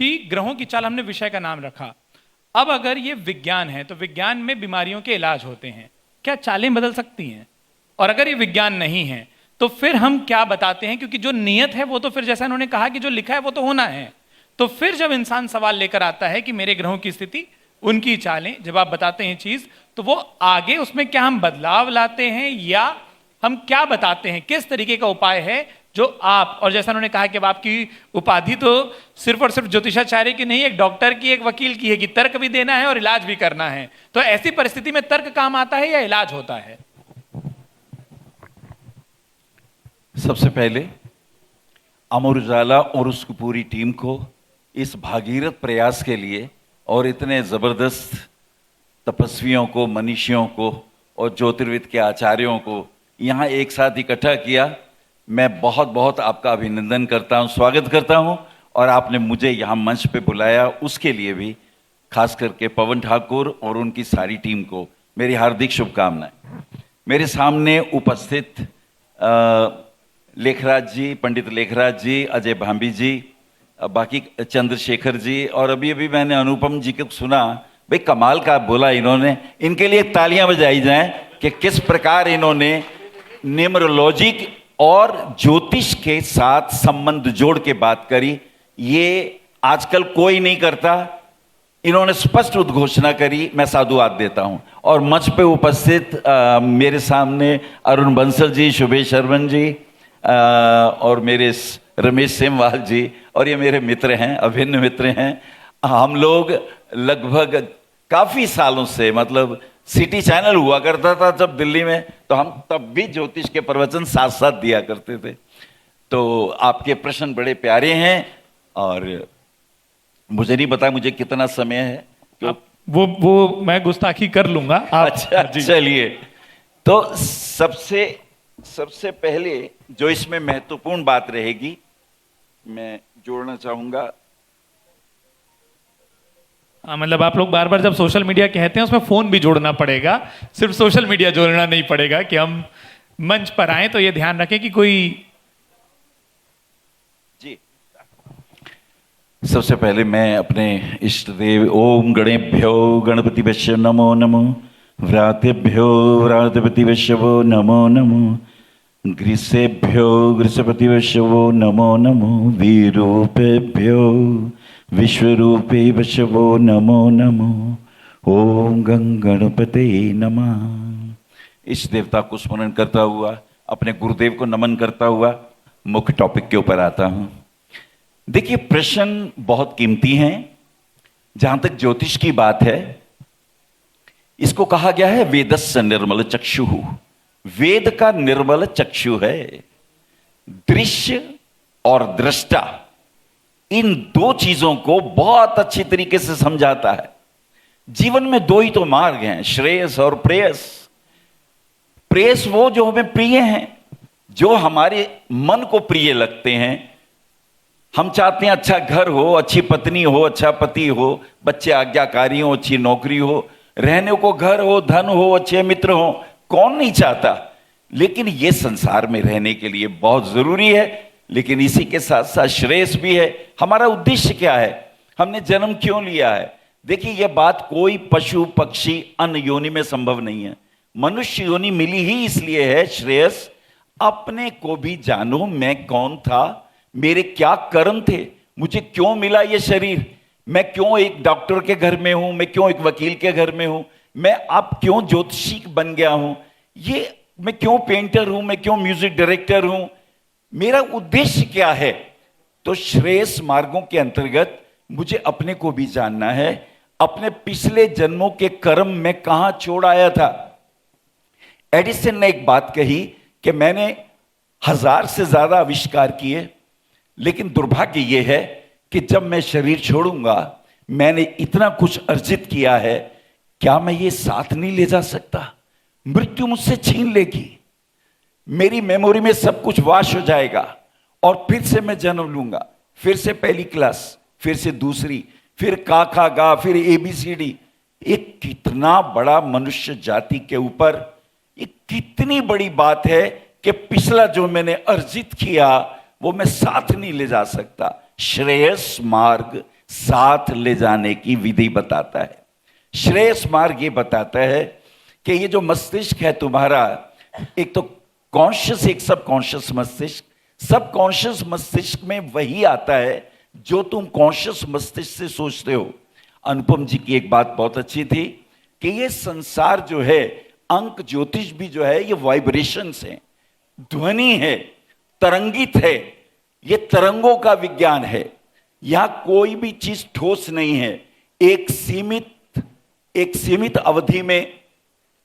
कि ग्रहों की चाल हमने विषय का नाम रखा। अब अगर ये विज्ञान है तो विज्ञान में बीमारियों के इलाज होते हैं, क्या चालें बदल सकती हैं? और अगर ये विज्ञान नहीं है तो फिर हम क्या बताते हैं? क्योंकि जो नियत है वो तो फिर जैसा इन्होंने कहा कि जो लिखा है वो तो होना है। तो फिर जब इंसान सवाल लेकर आता है कि मेरे ग्रहों की स्थिति, उनकी चालें, जब आप बताते हैं चीज, तो वो आगे उसमें क्या हम बदलाव लाते हैं या हम क्या बताते हैं? किस तरीके का उपाय है जो आप, और जैसा उन्होंने कहा कि अब आपकी उपाधि तो सिर्फ और सिर्फ ज्योतिषाचार्य की नहीं, एक डॉक्टर की, एक वकील की है कि तर्क भी देना है और इलाज भी करना है। तो ऐसी परिस्थिति में तर्क काम आता है या इलाज होता है? सबसे पहले अमर उजाला और उसकी पूरी टीम को इस भागीरथ प्रयास के लिए और इतने जबरदस्त तपस्वियों को, मनीषियों को और ज्योतिर्विद के आचार्यों को यहाँ एक साथ इकट्ठा किया, मैं बहुत बहुत आपका अभिनंदन करता हूँ, स्वागत करता हूँ। और आपने मुझे यहाँ मंच पे बुलाया, उसके लिए भी खास करके पवन ठाकुर और उनकी सारी टीम को मेरी हार्दिक शुभकामनाएं। मेरे सामने उपस्थित लेखराज जी, पंडित लेखराज जी, अजय भांबी जी, बाकी चंद्रशेखर जी, और अभी अभी मैंने अनुपम जी को सुना, भाई कमाल का बोला इन्होंने, इनके लिए तालियां बजाई जाएं कि किस प्रकार इन्होंने न्यूमरोलॉजी और ज्योतिष के साथ संबंध जोड़ के बात करी। ये आजकल कोई नहीं करता, इन्होंने स्पष्ट उद्घोषणा करी, मैं साधुवाद देता हूं। और मंच पे उपस्थित मेरे सामने अरुण बंसल जी, शुभेश शर्मन जी, और मेरे रमेश सेमवाल जी, और ये मेरे मित्र हैं, अभिन्न मित्र हैं। हम लोग लगभग काफी सालों से, मतलब सिटी चैनल हुआ करता था जब दिल्ली में, तो हम तब भी ज्योतिष के प्रवचन साथ साथ दिया करते थे। तो आपके प्रश्न बड़े प्यारे हैं और मुझे नहीं पता मुझे कितना समय है, तो वो मैं गुस्ताखी कर लूंगा। अच्छा, चलिए। तो सबसे पहले जो इसमें महत्वपूर्ण बात रहेगी, मैं जोड़ना चाहूंगा। मतलब आप लोग बार बार जब सोशल मीडिया कहते हैं उसमें फोन भी जोड़ना पड़ेगा, सिर्फ सोशल मीडिया जोड़ना नहीं पड़ेगा। कि हम मंच पर आए तो ये ध्यान रखें कि कोई जी। सबसे पहले मैं अपने इष्ट देव ओम गणेभ्यो गणपतिभ्यो नमो नमो, व्रातेभ्यो व्रातपतिभ्यो नमो नमो, ग्रीसेभ्यो गृषपतिभ्यो नमो नमो, विरूपेभ्यो विश्वरूपे वशवो नमो नमो, ओम गणपते नमः। इस देवता को स्मरण करता हुआ, अपने गुरुदेव को नमन करता हुआ मुख्य टॉपिक के ऊपर आता हूं। देखिए, प्रश्न बहुत कीमती हैं। जहां तक ज्योतिष की बात है, इसको कहा गया है वेदस्य निर्मल चक्षु। वेद का निर्मल चक्षु है। दृश्य और दृष्टा, इन दो चीजों को बहुत अच्छी तरीके से समझाता है। जीवन में दो ही तो मार्ग हैं, श्रेयस और प्रेयस। प्रेयस वो जो हमें प्रिय हैं, जो हमारे मन को प्रिय लगते हैं। हम चाहते हैं अच्छा घर हो, अच्छी पत्नी हो, अच्छा पति हो, बच्चे आज्ञाकारी हो, अच्छी नौकरी हो, रहने को घर हो, धन हो, अच्छे मित्र हो। कौन नहीं चाहता? लेकिन यह संसार में रहने के लिए बहुत जरूरी है, लेकिन इसी के साथ साथ श्रेयस भी है। हमारा उद्देश्य क्या है? हमने जन्म क्यों लिया है? देखिए, यह बात कोई पशु पक्षी अन्य योनि में संभव नहीं है। मनुष्य योनि मिली ही इसलिए है। श्रेयस, अपने को भी जानो, मैं कौन था, मेरे क्या कर्म थे, मुझे क्यों मिला ये शरीर, मैं क्यों एक डॉक्टर के घर में हूं, मैं क्यों एक वकील के घर में हूं, मैं अब क्यों ज्योतिषी बन गया हूं, ये मैं क्यों पेंटर हूं, मैं क्यों म्यूजिक डायरेक्टर हूं, मेरा उद्देश्य क्या है? तो श्रेयस मार्गों के अंतर्गत मुझे अपने को भी जानना है, अपने पिछले जन्मों के कर्म में कहां छोड़ आया था। एडिसन ने एक बात कही कि मैंने 1000 से ज्यादा आविष्कार किए, लेकिन दुर्भाग्य यह है कि जब मैं शरीर छोड़ूंगा, मैंने इतना कुछ अर्जित किया है, क्या मैं ये साथ नहीं ले जा सकता? मृत्यु मुझसे छीन लेगी, मेरी मेमोरी में सब कुछ वाश हो जाएगा और फिर से मैं जन्म लूंगा, फिर से पहली क्लास, फिर से दूसरी, फिर का खा गा, फिर ABCD। एक कितना बड़ा मनुष्य जाति के ऊपर एक कितनी बड़ी बात है कि पिछला जो मैंने अर्जित किया वो मैं साथ नहीं ले जा सकता। श्रेयस मार्ग साथ ले जाने की विधि बताता है। श्रेयस मार्ग ये बताता है कि ये जो मस्तिष्क है तुम्हारा, एक तो कॉन्शियस एक सब कॉन्शियस मस्तिष्क, सब कॉन्शियस मस्तिष्क में वही आता है जो तुम कॉन्शियस मस्तिष्क से सोचते हो। अनुपम जी की एक बात बहुत अच्छी थी कि ये संसार जो है, अंक ज्योतिष भी जो है, ये वाइब्रेशंस है, ध्वनि है, तरंगित है, ये तरंगों का विज्ञान है। यहां कोई भी चीज ठोस नहीं है। एक सीमित अवधि में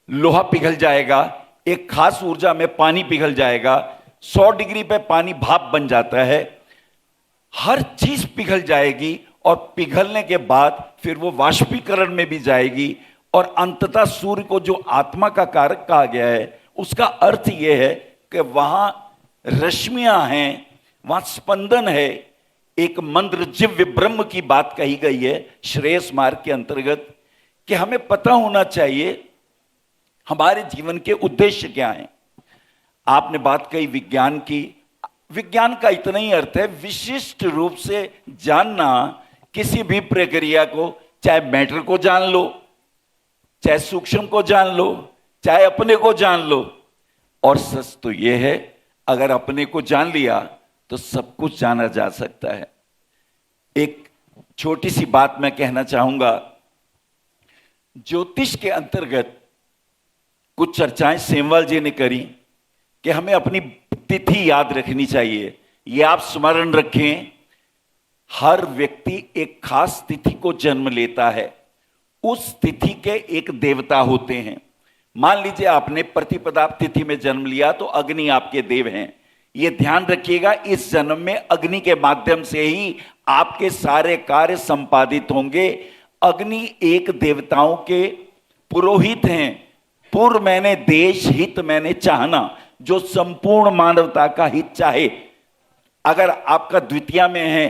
लोहा पिघल जाएगा, एक खास ऊर्जा में पानी पिघल जाएगा, 100 डिग्री पे पानी भाप बन जाता है, हर चीज पिघल जाएगी और पिघलने के बाद फिर वो वाष्पीकरण में भी जाएगी और अंततः सूर्य को जो आत्मा का कारक कहा गया है, उसका अर्थ यह है कि वहां रश्मियां हैं, वहां स्पंदन है। एक मंद्र जिव्य ब्रह्म की बात कही गई है श्रेयस मार्ग के अंतर्गत कि हमें पता होना चाहिए हमारे जीवन के उद्देश्य क्या हैं। आपने बात कही विज्ञान की। विज्ञान का इतना ही अर्थ है विशिष्ट रूप से जानना किसी भी प्रक्रिया को, चाहे मैटर को जान लो, चाहे सूक्ष्म को जान लो, चाहे अपने को जान लो। और सच तो यह है, अगर अपने को जान लिया तो सब कुछ जाना जा सकता है। एक छोटी सी बात मैं कहना चाहूंगा। ज्योतिष के अंतर्गत कुछ चर्चाएं सेमवाल जी ने करी कि हमें अपनी तिथि याद रखनी चाहिए। ये आप स्मरण रखें, हर व्यक्ति एक खास तिथि को जन्म लेता है, उस तिथि के एक देवता होते हैं। मान लीजिए आपने प्रतिपदा तिथि में जन्म लिया तो अग्नि आपके देव हैं। ये ध्यान रखिएगा, इस जन्म में अग्नि के माध्यम से ही आपके सारे कार्य संपादित होंगे। अग्नि एक देवताओं के पुरोहित हैं। पूर्व मैंने देश हित मैंने चाहना, जो संपूर्ण मानवता का हित चाहे। अगर आपका द्वितीया में है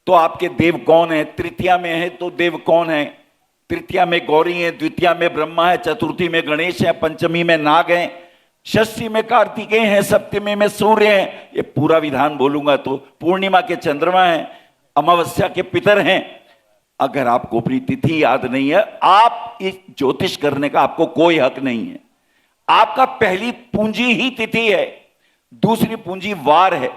तो आपके देव कौन है, तृतीया में है तो देव कौन है। तृतीया में गौरी है, द्वितीया में ब्रह्मा है, चतुर्थी में गणेश है, पंचमी में नाग है, षष्ठी में कार्तिकेय है, सप्तमी में सूर्य है। ये पूरा विधान बोलूंगा तो पूर्णिमा के चंद्रमा है, अमावस्या के पितर हैं। अगर आपको अपनी तिथि याद नहीं है, आप इस ज्योतिष करने का आपको कोई हक नहीं है। आपका पहली पूंजी ही तिथि है, दूसरी पूंजी वार है,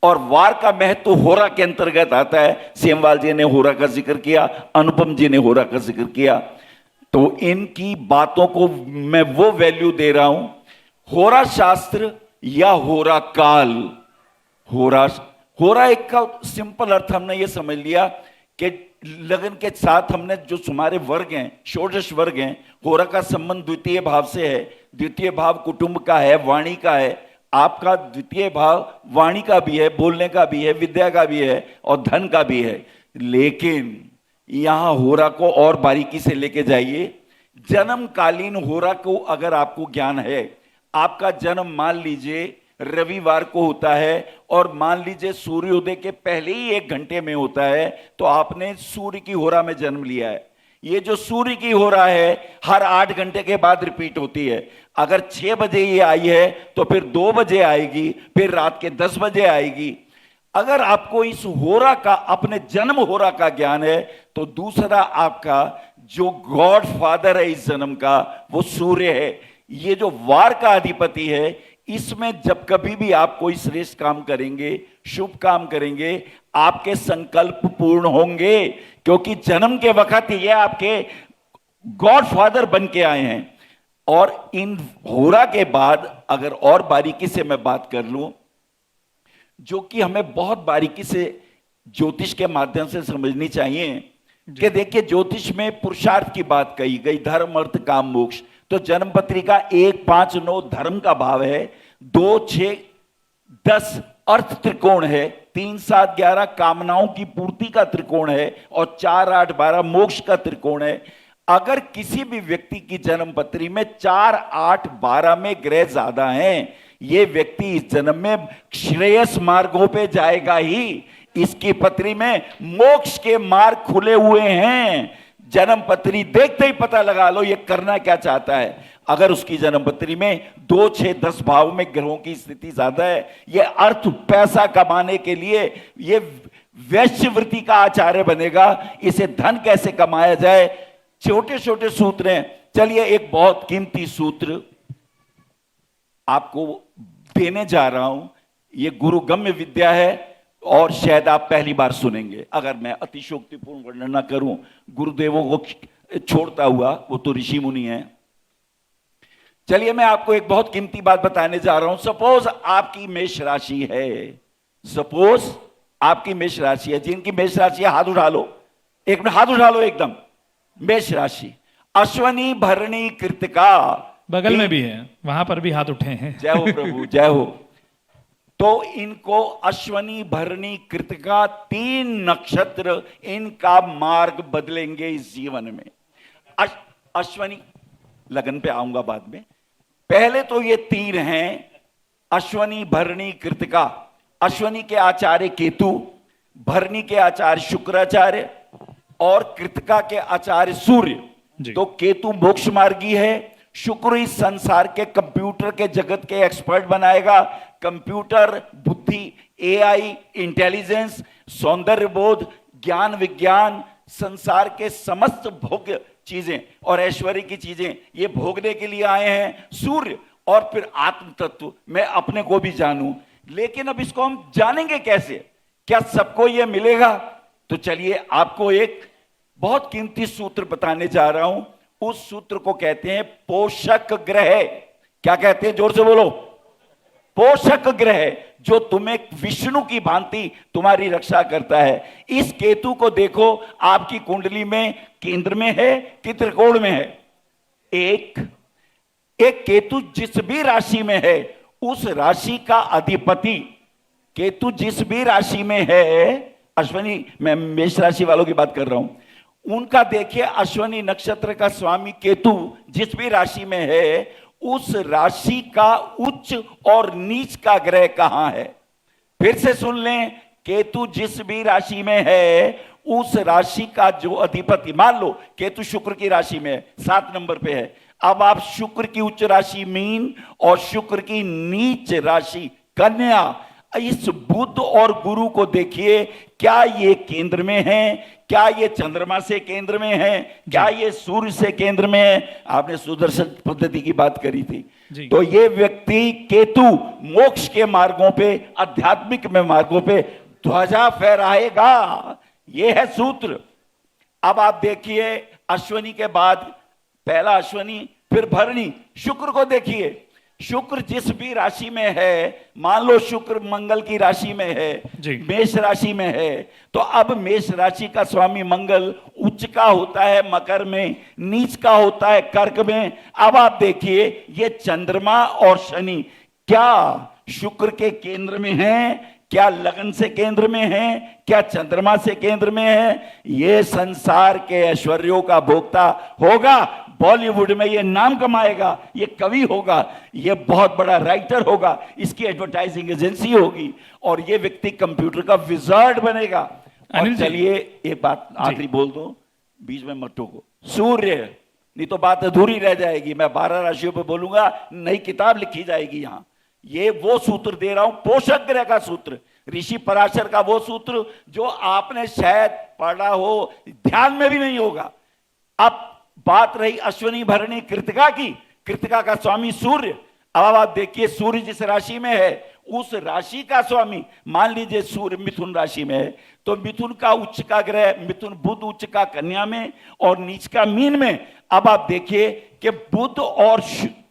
और वार का महत्व होरा के अंतर्गत आता है। सेमवाल जी ने होरा का जिक्र किया, अनुपम जी ने होरा का जिक्र किया, तो इनकी बातों को मैं वो वैल्यू दे रहा हूं। होरा शास्त्र या होरा काल, होरा एक का सिंपल अर्थ हमने ये समझ लिया कि लगन के साथ हमने जो हमारे वर्ग हैं, षोडश वर्ग हैं, होरा का संबंध द्वितीय भाव से है। द्वितीय भाव कुटुंब का है, वाणी का है। आपका द्वितीय भाव वाणी का भी है, बोलने का भी है, विद्या का भी है और धन का भी है। लेकिन यहां होरा को और बारीकी से लेके जाइए। जन्मकालीन होरा को अगर आपको ज्ञान है, आपका जन्म मान लीजिए रविवार को होता है और मान लीजिए सूर्योदय के पहले ही 1 घंटे में होता है, तो आपने सूर्य की होरा में जन्म लिया है। ये जो सूर्य की होरा है हर 8 घंटे के बाद रिपीट होती है। अगर 6 बजे ये आई है तो फिर 2 बजे आएगी, फिर रात के 10 बजे आएगी। अगर आपको इस होरा का, अपने जन्म होरा का ज्ञान है, तो दूसरा आपका जो गॉड फादर है इस जन्म का, वो सूर्य है। ये जो वार का अधिपति है, इसमें जब कभी भी आप कोई श्रेष्ठ काम करेंगे, शुभ काम करेंगे, आपके संकल्प पूर्ण होंगे, क्योंकि जन्म के वक्त ये आपके गॉड फादर बन के आए हैं। और इन होरा के बाद अगर और बारीकी से मैं बात कर लूं, जो कि हमें बहुत बारीकी से ज्योतिष के माध्यम से समझनी चाहिए कि देखिए, ज्योतिष में पुरुषार्थ की बात कही गई, धर्म अर्थ काम मोक्ष। तो जन्म पत्रिका 1, 5, 9 धर्म का भाव है, 2, 6, 10 अर्थ त्रिकोण है, 3, 7, 11 कामनाओं की पूर्ति का त्रिकोण है और 4, 8, 12 मोक्ष का त्रिकोण है। अगर किसी भी व्यक्ति की जन्म पत्री में 4, 8, 12 में ग्रह ज्यादा हैं, ये व्यक्ति इस जन्म में श्रेयस मार्गों पे जाएगा ही। इसकी पत्री में मोक्ष के मार्ग खुले हुए हैं। जन्म पत्री देखते ही पता लगा लो ये करना क्या चाहता है। अगर उसकी जन्म पत्री में 2, 6, 10 भाव में ग्रहों की स्थिति ज्यादा है, ये अर्थ पैसा कमाने के लिए, ये वैश्यवृत्ति का आचार्य बनेगा। इसे धन कैसे कमाया जाए, छोटे छोटे सूत्र हैं। चलिए एक बहुत कीमती सूत्र आपको देने जा रहा हूं। ये गुरुगम्य विद्या है और शायद आप पहली बार सुनेंगे। अगर मैं अतिशोक्तिपूर्ण वर्णन न करूं गुरुदेवों को छोड़ता हुआ, वो तो ऋषि मुनि हैं। चलिए मैं आपको एक बहुत कीमती बात बताने जा रहा हूं। सपोज आपकी मेष राशि है, सपोज आपकी मेष राशि है। जिनकी मेष राशि है हाथ उठा लो, एक मिनट हाथ उठा लो एकदम। मेष राशि, अश्वनी भरणी कृतिका, बगल में भी है, वहां पर भी हाथ उठे हैं। जय हो प्रभु, जय हो। तो इनको अश्वनी भरणी कृतिका 3 नक्षत्र इनका मार्ग बदलेंगे इस जीवन में। अश्वनी, लगन पे आऊंगा बाद में। पहले तो ये 3 हैं, अश्वनी भरणी कृतिका। अश्वनी के आचार्य केतु, भरणी के आचार्य शुक्राचार्य और कृतिका के आचार्य सूर्य। तो केतु मोक्ष मार्गी है, शुक्र इस संसार के कंप्यूटर के जगत के एक्सपर्ट बनाएगा। कंप्यूटर, बुद्धि, एआई, इंटेलिजेंस, सौंदर्य बोध, ज्ञान विज्ञान, संसार के समस्त भोग्य चीजें और ऐश्वर्य की चीजें ये भोगने के लिए आए हैं सूर्य। और फिर आत्म तत्व, मैं अपने को भी जानूं। लेकिन अब इसको हम जानेंगे कैसे, क्या सबको ये मिलेगा? तो चलिए आपको एक बहुत कीमती सूत्र बताने जा रहा हूं। उस सूत्र को कहते हैं पोषक ग्रह। क्या कहते हैं, जोर से बोलो। पोषक ग्रह, जो तुम्हें विष्णु की भांति तुम्हारी रक्षा करता है। इस केतु को देखो, आपकी कुंडली में केंद्र में है कि त्रिकोण में है? एक केतु जिस भी राशि में है, उस राशि का अधिपति केतु जिस भी राशि में है, अश्वनी, मैं मेष राशि वालों की बात कर रहा हूं, उनका देखिए अश्वनी नक्षत्र का स्वामी केतु जिस भी राशि में है, उस राशि का उच्च और नीच का ग्रह कहां है? फिर से सुन लें, केतु जिस भी राशि में है, उस राशि का जो अधिपति, मान लो केतु शुक्र की राशि में है, 7 नंबर पे है। अब आप शुक्र की उच्च राशि मीन और शुक्र की नीच राशि कन्या, इस बुध और गुरु को देखिए, क्या ये केंद्र में है? क्या ये चंद्रमा से केंद्र में है? क्या ये सूर्य से केंद्र में है? आपने सुदर्शन पद्धति की बात करी थी। तो ये व्यक्ति केतु मोक्ष के मार्गों पे, आध्यात्मिक में मार्गों पे ध्वजा फहराएगा। ये है सूत्र। अब आप देखिए, अश्वनी के बाद पहला अश्वनी, फिर भरणी, शुक्र को देखिए। शुक्र जिस भी राशि में है, मान लो शुक्र मंगल की राशि में है, मेष राशि में है, तो अब मेष राशि का स्वामी मंगल उच्च का होता है मकर में, नीच का होता है कर्क में। अब आप देखिए, ये चंद्रमा और शनि क्या शुक्र के केंद्र में है? क्या लगन से केंद्र में है? क्या चंद्रमा से केंद्र में है? ये संसार के ऐश्वर्यों का भोक्ता होगा, बॉलीवुड में ये नाम कमाएगा, ये कवि होगा, ये बहुत बड़ा राइटर होगा, इसकी एडवर्टाइजिंग एजेंसी होगी और ये व्यक्ति कंप्यूटर का विजार्ड बनेगा। और चलिए एक बात आखिरी बोल दो, बीच में मत टोको। सूर्य, नहीं तो बात अधूरी रह जाएगी। मैं 12 राशियों पे बोलूंगा, नई किताब लिखी जाएगी यहां। ये वो सूत्र दे रहा हूं, पोषक ग्रह का सूत्र, ऋषि पराशर का वो सूत्र जो आपने शायद पढ़ा हो, ध्यान में भी नहीं होगा। अब बात रही अश्वनी भरणी कृतिका की, कृतिका का स्वामी सूर्य। अब आप देखिए, सूर्य जिस राशि में है, उस राशि का स्वामी, मान लीजिए सूर्य मिथुन राशि में है, तो मिथुन का उच्च का ग्रह, मिथुन बुध उच्च का कन्या में और नीच का मीन में। अब आप देखिए कि बुध और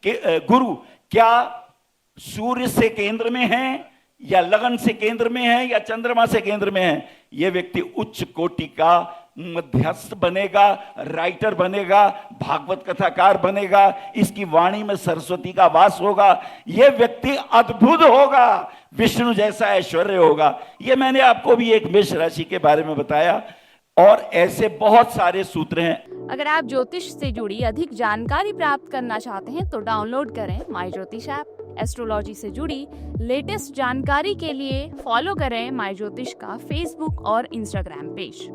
गुरु क्या सूर्य से केंद्र में है, या लगन से केंद्र में है, या चंद्रमा से केंद्र में है? यह व्यक्ति उच्च कोटि का मध्यस्थ बनेगा, राइटर बनेगा, भागवत कथाकार बनेगा, इसकी वाणी में सरस्वती का वास होगा, यह व्यक्ति अद्भुत होगा, विष्णु जैसा ऐश्वर्य होगा। यह मैंने आपको भी एक मेष राशि के बारे में बताया और ऐसे बहुत सारे सूत्र हैं। अगर आप ज्योतिष से जुड़ी अधिक जानकारी प्राप्त करना चाहते हैं तो डाउनलोड करें माई ज्योतिष ऐप। एस्ट्रोलॉजी से जुड़ी लेटेस्ट जानकारी के लिए फॉलो करें माई ज्योतिष का फेसबुक और इंस्टाग्राम पेज।